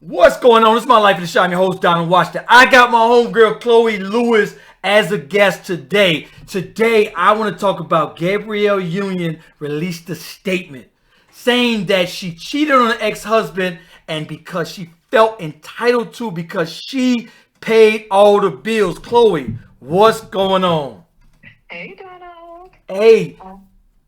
What's going on? It's My Life in the Shot. I'm your host, Donald Washington. I got my homegirl, Chloe Lewis, as a guest today. Today, I want to talk about Gabrielle Union released a statement saying that she cheated on her ex-husband and because she felt entitled to because she paid all the bills. Chloe, what's going on? Hey, Donald. Hey, Oh,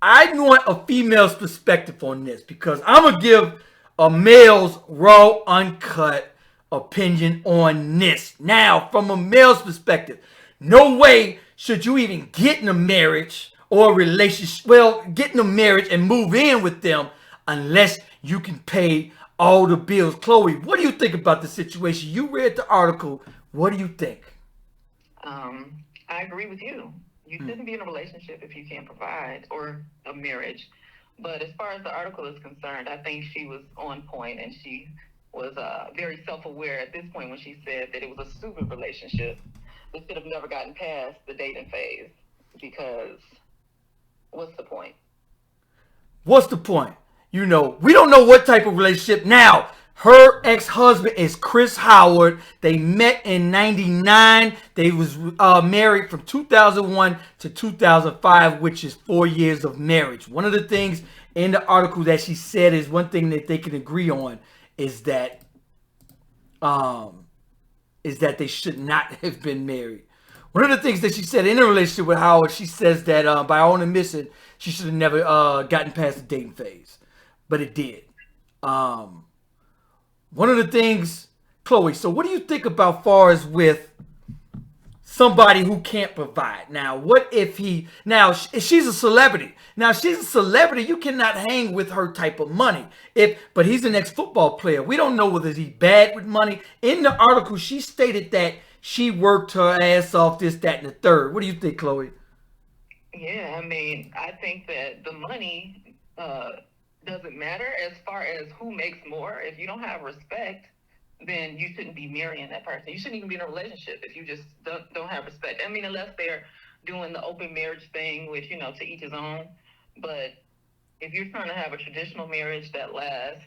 I want a female's perspective on this because I'm gonna give a male's raw, uncut opinion on this. Now, from a male's perspective, no way should you even get in a marriage or a relationship. Well, get in a marriage and move in with them unless you can pay all the bills. Chloe, what do you think about the situation? You read the article. What do you think? I agree with you. You Hmm. shouldn't be in a relationship if you can't provide, or a marriage. But as far as the article is concerned, I think she was on point, and she was very self-aware at this point when she said that it was a stupid relationship. They should have never gotten past the dating phase because what's the point? What's the point? We don't know what type of relationship. Now, her ex-husband is Chris Howard. They met in 99. They was married from 2001 to 2005, which is 4 years of marriage. One of the things in the article that she said is one thing that they can agree on is that um, they should not have been married. One of the things that she said in a relationship with Howard, she says that by her own admission, she should have never gotten past the dating phase, but it did. Um, One of the things, Chloe. So, what do you think about far as with somebody who can't provide? Now, what if he? Now, she's a celebrity. Now, she's a celebrity. You cannot hang with her type of money. But he's an ex-football player. We don't know whether he's bad with money. In the article, she stated that she worked her ass off, this, that, and the third. What do you think, Chloe? Yeah, I mean, I think that the money doesn't matter as far as who makes more. If you don't have respect, then you shouldn't be marrying that person. You shouldn't even be in a relationship if you just don't have respect. I mean, unless they're doing the open marriage thing, which, to each his own. But if you're trying to have a traditional marriage that lasts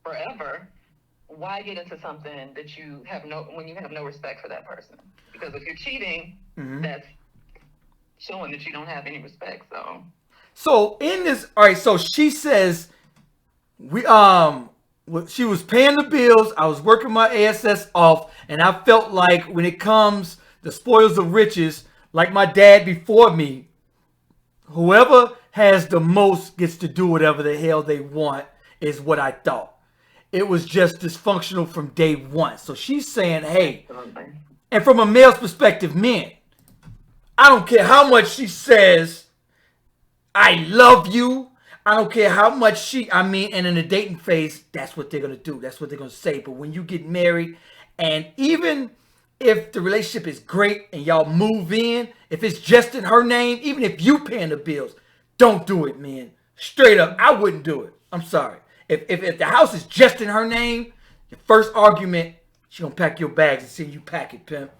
forever, why get into something that you have no when you have no respect for that person? Because if you're cheating, Mm-hmm. that's showing that you don't have any respect. So So in this, all right. So she says we she was paying the bills. I was working my ass off, and I felt like when it comes the spoils of riches, like my dad before me, whoever has the most gets to do whatever the hell they want. Is what I thought. It was just dysfunctional from day one. So she's saying, hey, absolutely. and from a male's perspective, men, I don't care how much she says I love you. I don't care how much and in the dating phase, that's what they're going to do. That's what they're going to say. But when you get married, and even if the relationship is great and y'all move in, if it's just in her name, even if you paying the bills, don't do it, man. Straight up, I wouldn't do it. I'm sorry. If the house is just in her name, your first argument, she gonna pack your bags and send you pack it, pimp.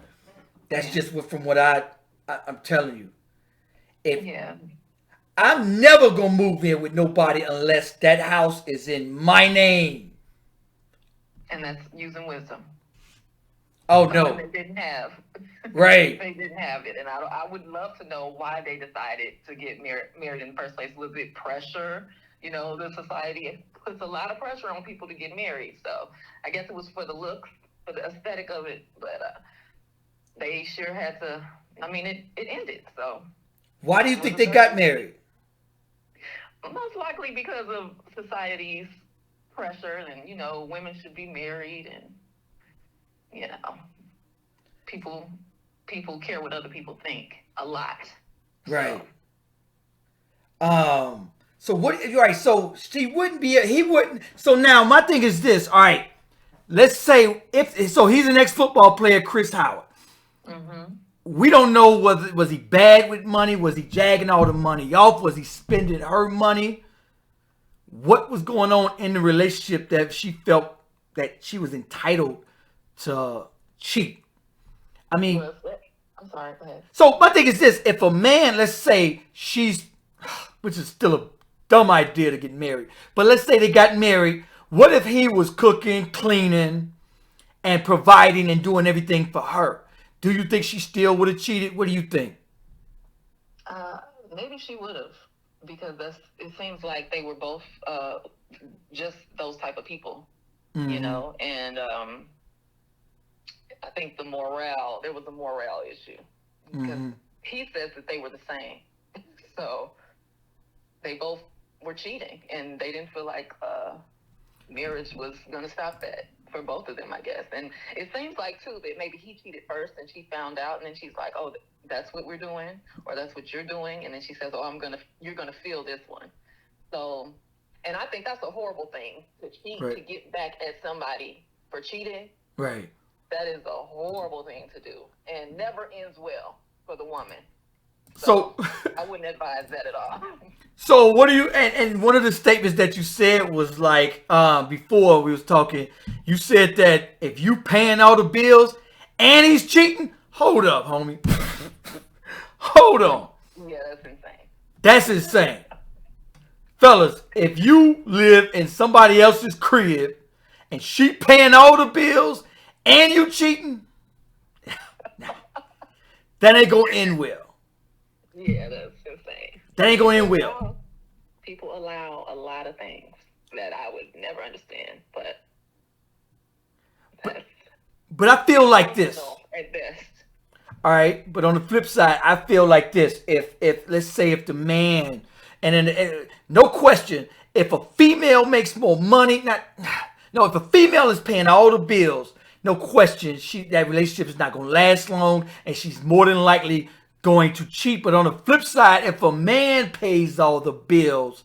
That's Yeah, just from what I'm telling you. If yeah, I'm never gonna move in with nobody unless that house is in my name. and that's using wisdom. Oh Some no, women didn't have, right, they didn't have it, and I would love to know why they decided to get married in the first place. Was it pressure? The society puts a lot of pressure on people to get married, so I guess it was for the looks, for the aesthetic of it, but they sure had to. I mean, it ended, so why do you it was think a they got married? most likely because of society's pressure, and women should be married, and you know, people people care what other people think a lot. So Right. So what? All right. So she wouldn't be. He wouldn't. So now my thing is this. All right. Let's say if so, he's an ex-football player, Chris Howard. hmm We don't know whether was he bad with money, was he jagging all the money off, was he spending her money? What was going on in the relationship that she felt that she was entitled to cheat? I mean, was it? I'm sorry. Go ahead. so my thing is this: if a man, let's say she's, which is still a dumb idea to get married, but let's say they got married. What if he was cooking, cleaning? and providing and doing everything for her, do you think she still would have cheated? What do you think? Maybe she would have, because it seems like they were both just those type of people, and I think there was a morale issue, because he says that they were the same. So they both were cheating, and they didn't feel like marriage was going to stop that for both of them, I guess. And it seems like, too, that maybe he cheated first and she found out, and then she's like, oh, that's what we're doing, or that's what you're doing. And then she says, oh, you're going to feel this one. So, and I think that's a horrible thing, to cheat, right, to get back at somebody for cheating. Right. That is a horrible thing to do, and never ends well for the woman. So I wouldn't advise that at all. So what do you, and one of the statements that you said was like, before we was talking, you said that if you paying all the bills and he's cheating, hold up, homie. Hold on. Yeah, that's insane. That's insane. Fellas, if you live in somebody else's crib and she paying all the bills and you cheating, that ain't gonna end well. Yeah, that's insane. That ain't gonna end well. People allow a lot of things that I would never understand, but I feel like this. At best. All right, but on the flip side, I feel like this. If let's say if the man, and no question, if a female makes more money, if a female is paying all the bills, no question, that relationship is not going to last long, and she's more than likely going to cheat. But on the flip side, if a man pays all the bills,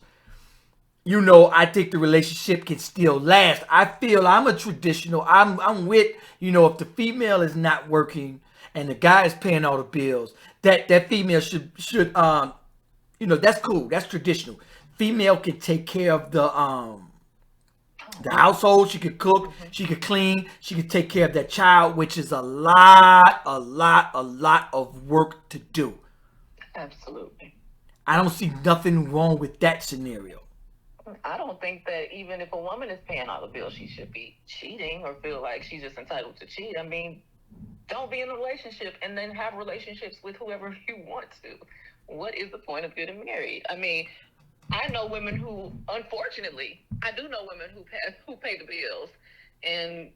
I think the relationship can still last. I feel I'm a traditional. I'm with, if the female is not working and the guy is paying all the bills, that female should that's cool. That's traditional. Female can take care of the household. She could cook, she could clean, she could take care of that child, which is a lot of work to do. Absolutely. I don't see nothing wrong with that scenario. I don't think that even if a woman is paying all the bills, she should be cheating or feel like she's just entitled to cheat. I mean, don't be in a relationship and then have relationships with whoever you want to. What is the point of getting married? I mean, I know women who, unfortunately, I do know women who pay the bills. And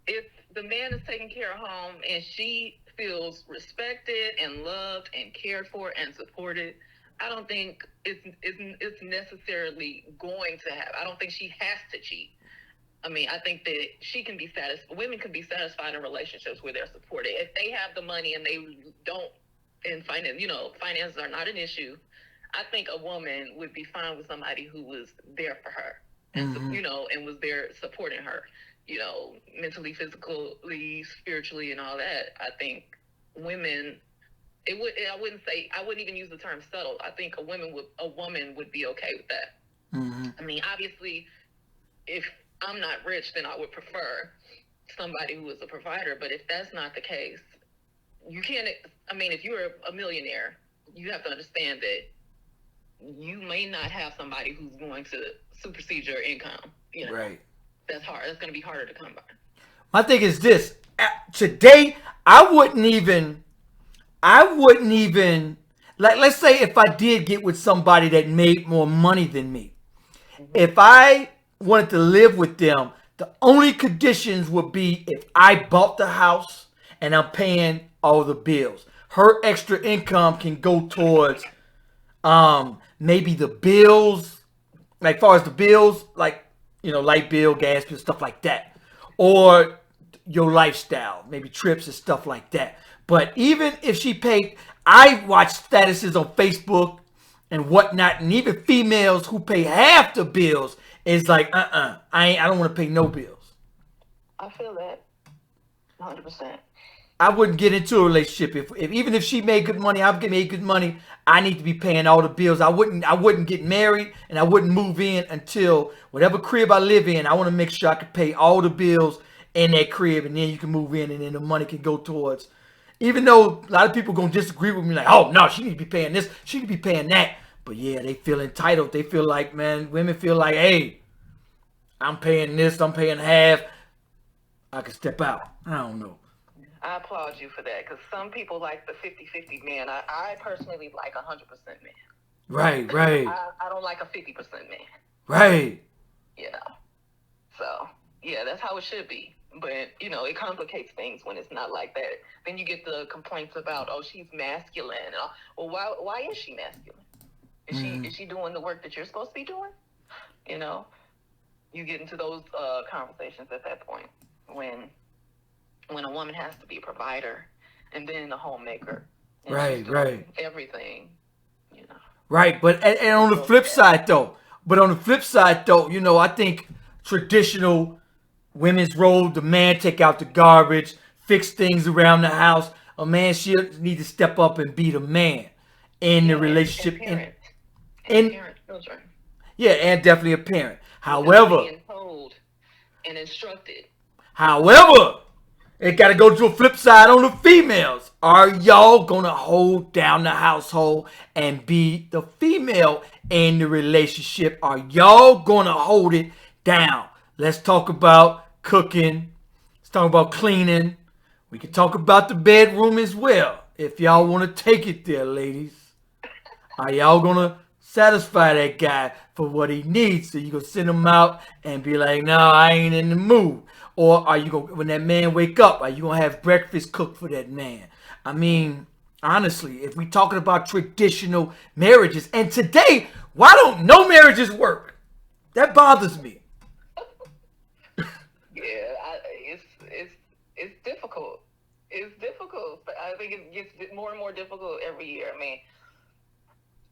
if the man is taking care of home and she feels respected and loved and cared for and supported, I don't think it's necessarily going to happen. I don't think she has to cheat. I mean, I think that she can be satisfied. Women can be satisfied in relationships where they're supported. If they have the money and they don't, and finances are not an issue, I think a woman would be fine with somebody who was there for her, and and was there supporting her, mentally, physically, spiritually, and all that. I think women. I wouldn't even use the term settle. I think a woman would be okay with that. Mm-hmm. I mean, obviously, if I'm not rich, then I would prefer somebody who is a provider. But if that's not the case, you can't. I mean, if you're a millionaire, you have to understand that you may not have somebody who's going to supersede your income. Right. That's hard. That's going to be harder to come by. My thing is this: today, I wouldn't even like. Let's say if I did get with somebody that made more money than me, if I wanted to live with them, the only conditions would be if I bought the house and I'm paying all the bills. Her extra income can go towards maybe the bills, like far as the bills, like light bill, gas bill, stuff like that, or your lifestyle, maybe trips and stuff like that. But even if she paid, I watch statuses on Facebook and whatnot, and even females who pay half the bills is like, I don't want to pay no bills. I feel that 100%. I wouldn't get into a relationship if even if she made good money, I've made good money. I need to be paying all the bills. I wouldn't get married, and I wouldn't move in until whatever crib I live in. I want to make sure I can pay all the bills in that crib, and then you can move in, and then the money can go towards. Even though a lot of people gonna disagree with me, like, oh no, she need to be paying this, she need to be paying that. But yeah, they feel entitled. They feel like, man, women feel like, hey, I'm paying this, I'm paying half. I can step out. I don't know. I applaud you for that because some people like the 50-50 man. I personally like 100% man. Right, right, I don't like a 50% man. right. You know. So yeah, that's how it should be. But you know, it complicates things when it's not like that. Then you get the complaints about, oh, she's masculine. Well, why is she masculine? Is she doing the work that you're supposed to be doing? You know, you get into those conversations at that point when a woman has to be a provider and then a homemaker. And Right, she's doing right. everything. You know. Right, but and on the flip side though, you know, I think traditional women's role, the man take out the garbage, fix things around the house. A man should need to step up and be the man in the Yeah, relationship. and parent children. Yeah, and definitely a parent. Being told and instructed. However, it got to go to a flip side on the females. Are y'all going to hold down the household and be the female in the relationship? Are y'all going to hold it down? Let's talk about cooking. Let's talk about cleaning. We can talk about the bedroom as well. If y'all want to take it there, ladies. Are y'all going to satisfy that guy for what he needs? So you going to send him out and be like, no, I ain't in the mood. Or are you going, when that man wake up, are you going to have breakfast cooked for that man? I mean, honestly, if we talking about traditional marriages, and today, why don't no marriages work? That bothers me. Yeah, it's difficult. It's difficult. I think it gets more and more difficult every year. I mean,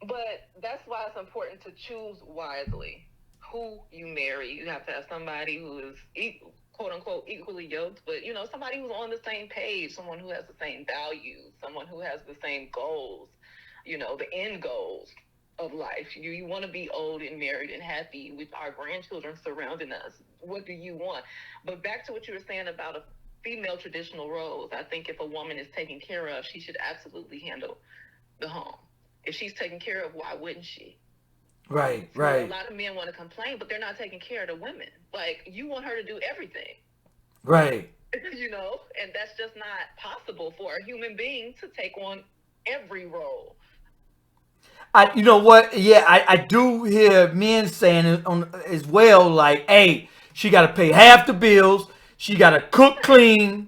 but that's why it's important to choose wisely who you marry. You have to have somebody who is quote unquote equally yoked, but you know, somebody who's on the same page, someone who has the same values, someone who has the same goals, you know, the end goals of life. You want to be old and married and happy with our grandchildren surrounding us. What do you want? But back to what you were saying about a female traditional roles, I think if a woman is taken care of, she should absolutely handle the home. If she's taken care of, why wouldn't she? Right, so right. A lot of men want to complain, but they're not taking care of the women. Like, you want her to do everything. Right. You know, and that's just not possible for a human being to take on every role. You know what? Yeah, I do hear men saying it on as well, like, hey, she got to pay half the bills. She got to cook clean,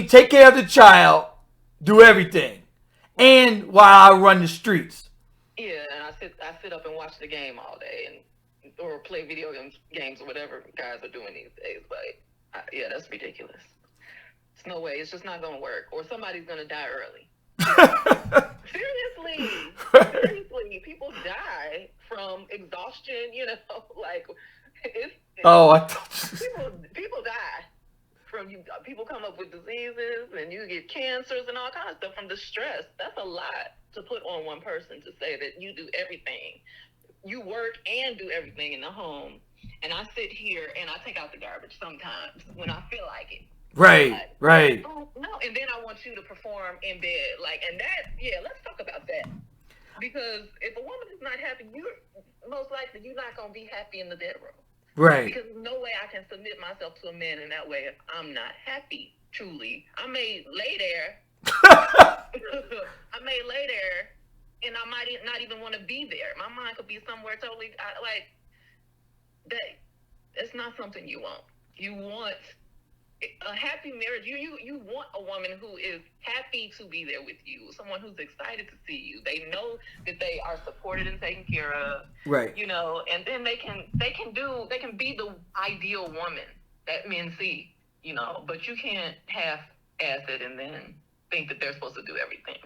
take care of the child, do everything. And while I run the streets. Yeah, and I sit up and watch the game all day or play video games or whatever guys are doing these days. But yeah, that's ridiculous. It's no way. It's just not going to work. Or somebody's going to die early. Seriously, people die from exhaustion. You know, like people die from you. People come up with diseases, and you get cancers and all kinds of stuff from the stress. That's a lot to put on one person to say that you do everything, you work and do everything in the home, and I sit here and I take out the garbage sometimes when I feel like it. Right. Oh, no, and then I want you to perform in bed, and that. Yeah, let's talk about that. Because if a woman is not happy, you're most likely not gonna be happy in the bedroom. Right. Because no way I can submit myself to a man in that way if I'm not happy. Truly, I may lay there. And I might not even want to be there. My mind could be somewhere totally like that. It's not something you want. You want a happy marriage. You want a woman who is happy to be there with you, someone who's excited to see you. They know that they are supported and taken care of. Right. You know, and then they can be the ideal woman that men see, you know, but you can't half-ass it and then think that they're supposed to do everything.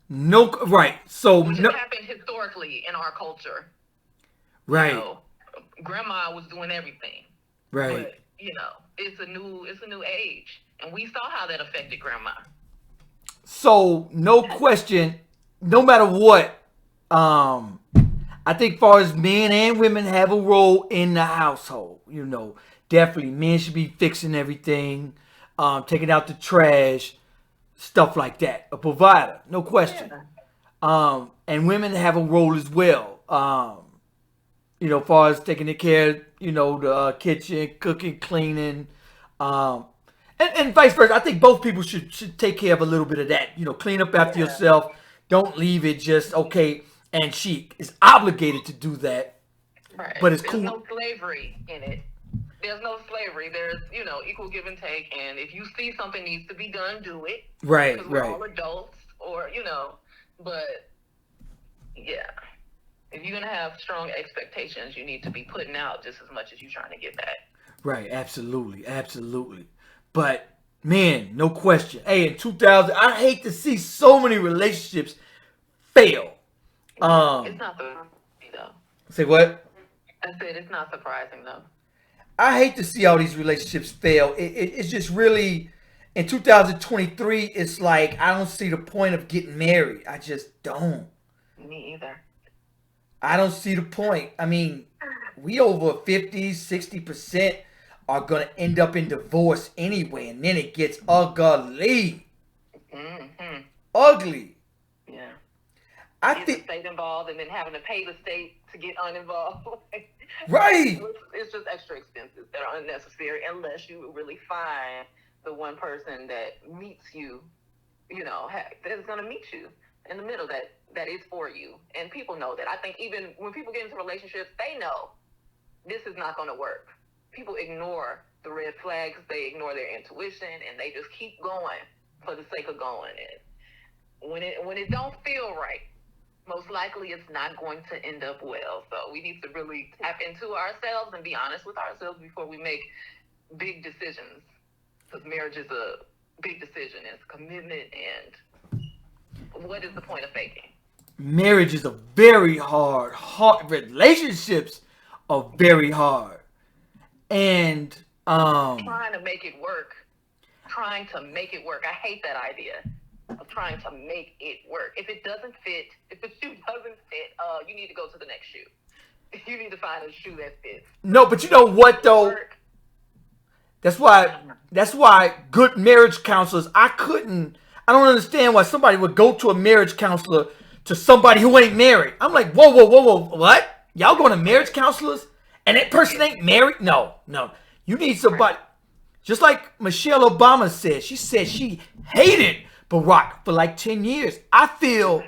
No, right. So which has happened historically in our culture. Right. You know, grandma was doing everything. Right. But, you know, it's a new age, and we saw how that affected grandma. So no question, no matter what, I think far as men and women have a role in the household. You know, definitely men should be fixing everything, taking out the trash, stuff like that. A provider, no question. And women have a role as well. You know, far as taking care of, the kitchen, cooking, cleaning, um, and vice versa. I think both people should take care of a little bit of that. Clean up after Yeah. yourself. Don't leave it just okay. And she is obligated to do that, Right. but it's There's cool. no slavery in it. There's no slavery. There's, equal give and take. And if you see something needs to be done, do it. Right, Because we're right. all adults, or, but yeah. If you're going to have strong expectations, you need to be putting out just as much as you're trying to get back. Right, absolutely, absolutely. But man, no question. Hey, in 2000, I hate to see so many relationships fail. It's not surprising, though. Say what? I said it's not surprising, though. I hate to see all these relationships fail. It's just really in 2023. It's like I don't see the point of getting married. I just don't. Me either. I don't see the point. I mean, we over 50, 60% are gonna end up in divorce anyway, and then it gets ugly. Mm-hmm. Ugly. Yeah. I Get the think state involved and then having to pay the state to get uninvolved. right. It's just extra expenses that are unnecessary unless you really find the one person that meets you, that is going to meet you in the middle that is for you. And people know that. I think even when people get into relationships, they know this is not going to work. People ignore the red flags, they ignore their intuition, and they just keep going for the sake of going. And when it don't feel right, most likely it's not going to end up well. So we need to really tap into ourselves and be honest with ourselves before we make big decisions. Because marriage is a big decision. It's commitment, and what is the point of faking? Marriage is a very hard relationships are very hard. And Trying to make it work. I hate that idea of trying to make it work. If it doesn't fit, if the shoe doesn't fit, you need to go to the next shoe. You need to find a shoe that fits. no, but you know what though? That's why good marriage counselors, I don't understand why somebody would go to a marriage counselor to somebody who ain't married. I'm like, whoa, what? Y'all going to marriage counselors? And that person ain't married? No. You need somebody. Just like Michelle Obama said. She said she hated Barack for like 10 years. I feel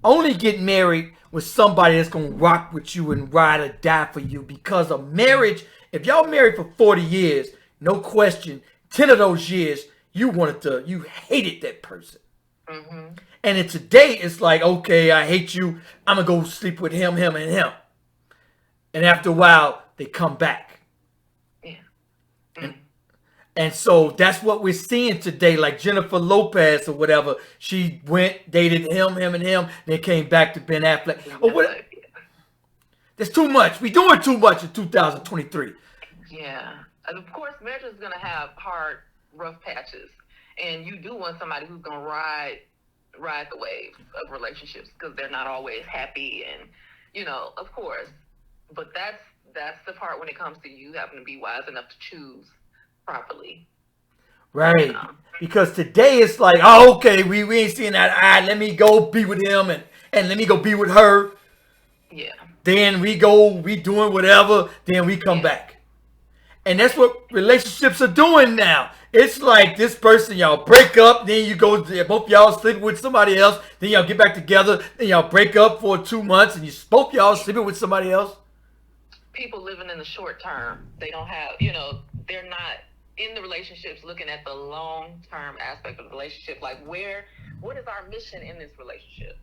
only get married with somebody that's going to rock with you and ride or die for you, because a marriage, if y'all married for 40 years, no question, 10 of those years, you hated that person. Mm-hmm. And then today, it's like, okay, I hate you. I'm going to go sleep with him, and him. And after a while, they come back. Yeah. And so that's what we're seeing today. Like Jennifer Lopez or whatever. She went, dated him, then came back to Ben Affleck. Or what? There's too much. We doing too much in 2023. Yeah. And of course, marriage is going to have hard, rough patches. And you do want somebody who's going to ride the wave of relationships, because they're not always happy, and of course. But that's the part when it comes to you having to be wise enough to choose properly. Right. Because today it's like, oh, okay, we ain't seeing that eye. Let me go be with him and let me go be with her. Yeah. Then we doing whatever, then we come back. And that's what relationships are doing now. It's like this person, y'all break up, then you go, both y'all sleeping with somebody else, then y'all get back together, then y'all break up for 2 months, and both y'all sleeping with somebody else. People living in the short term, they don't have, they're not in the relationships looking at the long-term aspect of the relationship. Like, what is our mission in this relationship?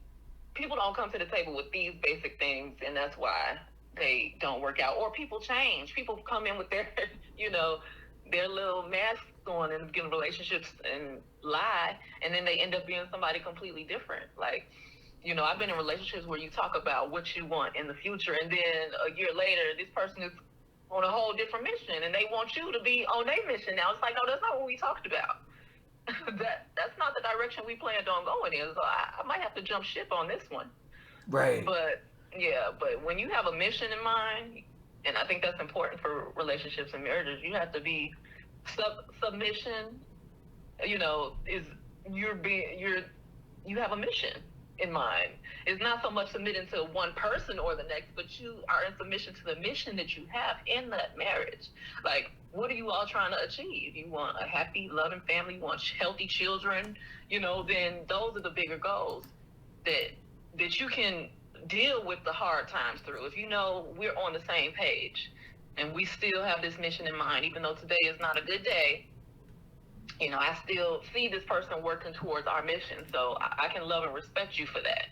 People don't come to the table with these basic things, and that's why they don't work out. Or people change. People come in with their, their little masks on and get in relationships and lie, and then they end up being somebody completely different. Like, I've been in relationships where you talk about what you want in the future, and then a year later, this person is on a whole different mission, and they want you to be on their mission now. It's like, no, that's not what we talked about. That's not the direction we planned on going in. So I might have to jump ship on this one. Right. But when you have a mission in mind, and I think that's important for relationships and marriages, you have to be submission. You have a mission. in mind. It's not so much submitting to one person or the next, but you are in submission to the mission that you have in that marriage. Like, what are you all trying to achieve? You want a happy, loving family, you want healthy children, then those are the bigger goals that you can deal with the hard times through. If we're on the same page and we still have this mission in mind, even though today is not a good day, I still see this person working towards our mission. So I can love and respect you for that.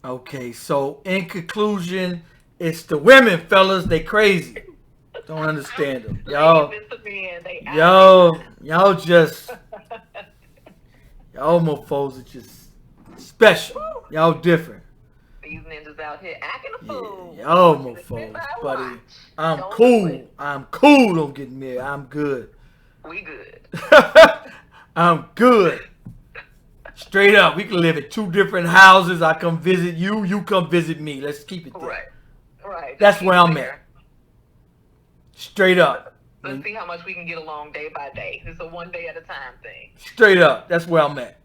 Okay, so in conclusion, it's the women, fellas. They crazy. Don't understand them. Y'all just, y'all mofos are just special. Y'all different. These ninjas out here acting a fool. Yeah, y'all mofos, buddy. I'm cool. I'm cool. Don't get me. I'm good. We good. I'm good. Straight up, we can live in 2 different houses. I come visit you, you come visit me. Let's keep it there. Right. That's where I'm at. Straight up. Let's see how much we can get along day by day. It's a one day at a time thing. Straight up. That's where I'm at.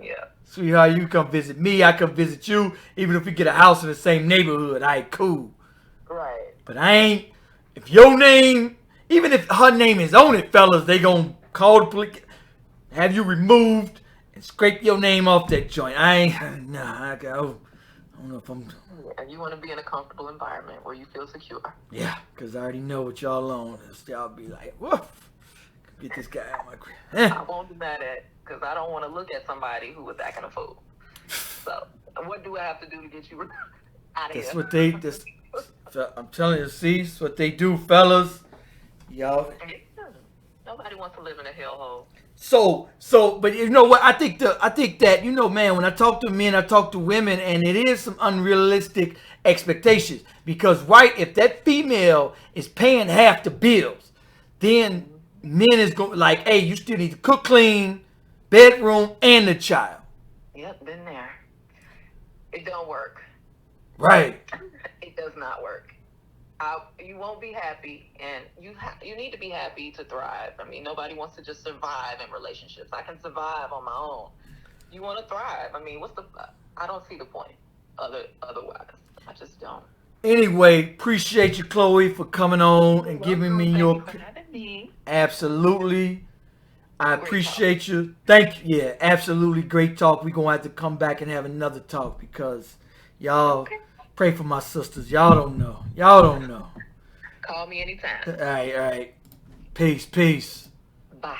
Yeah. Sweetheart, you come visit me, I come visit you. Even if we get a house in the same neighborhood, I ain't cool. Right. But I ain't, if your name, even if her name is on it, fellas, they gonna call the police, have you removed, and scrape your name off that joint. I don't know if I'm... And you want to be in a comfortable environment where you feel secure. Yeah, because I already know what y'all on. Y'all be like, woof, get this guy out of my crib. I won't deny that, because I don't want to look at somebody who was acting a fool. So, what do I have to do to get you out of here? That's what I'm telling you, see, that's what they do, fellas. Y'all. Nobody wants to live in a hellhole. So, but you know what? I think that, man, when I talk to men, I talk to women, and it is some unrealistic expectations. Because, right, if that female is paying half the bills, then men is going like, hey, you still need to cook, clean, bedroom, and the child. Yep, been there. It don't work. Right. It does not work. You won't be happy, and you need to be happy to thrive. I mean, nobody wants to just survive in relationships. I can survive on my own. You want to thrive. I mean, I don't see the point otherwise. I just don't. Anyway, appreciate you, Chloe, for coming on and giving me your... Thank you for having me. Absolutely. I appreciate you. Thank you. Yeah, absolutely. Great talk. We're going to have to come back and have another talk because y'all... Okay. Pray for my sisters. Y'all don't know. Call me anytime. All right. Peace. Bye.